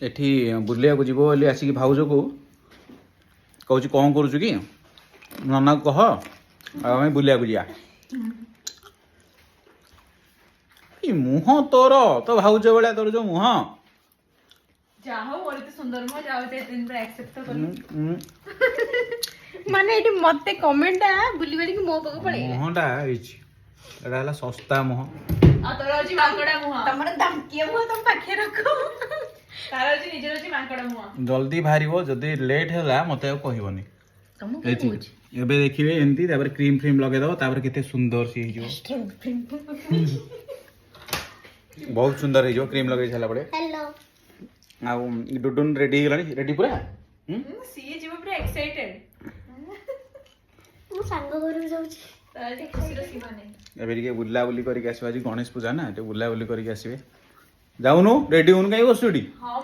ଏଠି ବୁଲିବାକୁ ଯିବ ବୋଲି ଆସିକି ଭାଉଜକୁ କହୁଛି କ'ଣ କରୁଛୁ କି ନନାକୁ କହ ଆଉ ଆମେ ବୁଲିବାକୁ ଯିବା। ଏ ମୁହଁ ତୋର ତ ଭାଉଜ ଭଳିଆ ତୋର ଯୋଉ ମୁହଁ ଯାହା ମୋର ଏତେ ସୁନ୍ଦର ମୁହଁ ଯାହା ଏତେ ଦିନ ପରେ ଆକ୍ସେପ୍ଟ କଲି ମାନେ ଏଠି ମତେ କମେଣ୍ଟ ବୁଲି ବାଲିକି ମୋ ପାଖକୁ ପଳେଇଲା। ମୁହଁଟା ହେଇଛି ଏଟା ହେଲା ଶସ୍ତା ମୁହଁ। ଆଉ ତୋର ଅଛି ମାଙ୍କଡା ମୁହଁ ତମର ଦାମକିଆ ମୁହଁ ତମ ପାଖରେ ରଖ। ତାର ଅଛି ନିଜର ଅଛି ମାଙ୍କଡା ମୁହଁ। ଜଲ୍ଦି ବାହାରିବ ଯଦି ଲେଟ୍ ହେଲା ମତେ ଆଉ କହିବନି। ତମକୁ ଏଠି ଏବେ ଦେଖିବେ ଏମିତି ତାପରେ କ୍ରିମ ଫ୍ରିମ ଲଗେଇଦବ ତାପରେ କେତେ ସୁନ୍ଦର ସିଏ ହେଇଯିବ। ବହୁତ ସୁନ୍ଦର ହେଇଯିବ କ୍ରିମ ଲଗେଇ ସାରିଲା ପରେ। ହ୍ୟାଲୋ ଆଉ ଡୁଡୁନ ରେଡି ହେଇଗଲାଣି ରେଡି ପୁରା। ସିଏ ଯିବ ପୁରା ଏକ୍ସାଇଟେଡ। ମୁଁ ସାଙ୍ଗ ଘରକୁ ଯାଉଛି। ତାର ଟିକେ ଖୁସିର ସୀମା ନାହିଁ। ଏବେ ଟିକେ ବୁଲାବୁଲି କରିକି ଆସିବା ଆଜି ଗଣେଶ ପୂଜା ନା ଟିକେ ବୁଲାବୁଲି କରିକି ଆସିବେ। ଯାଉନୁ ରେଡି ହଉନୁ କାହିଁ ବସୁଛୁ ଏଠି? ହଁ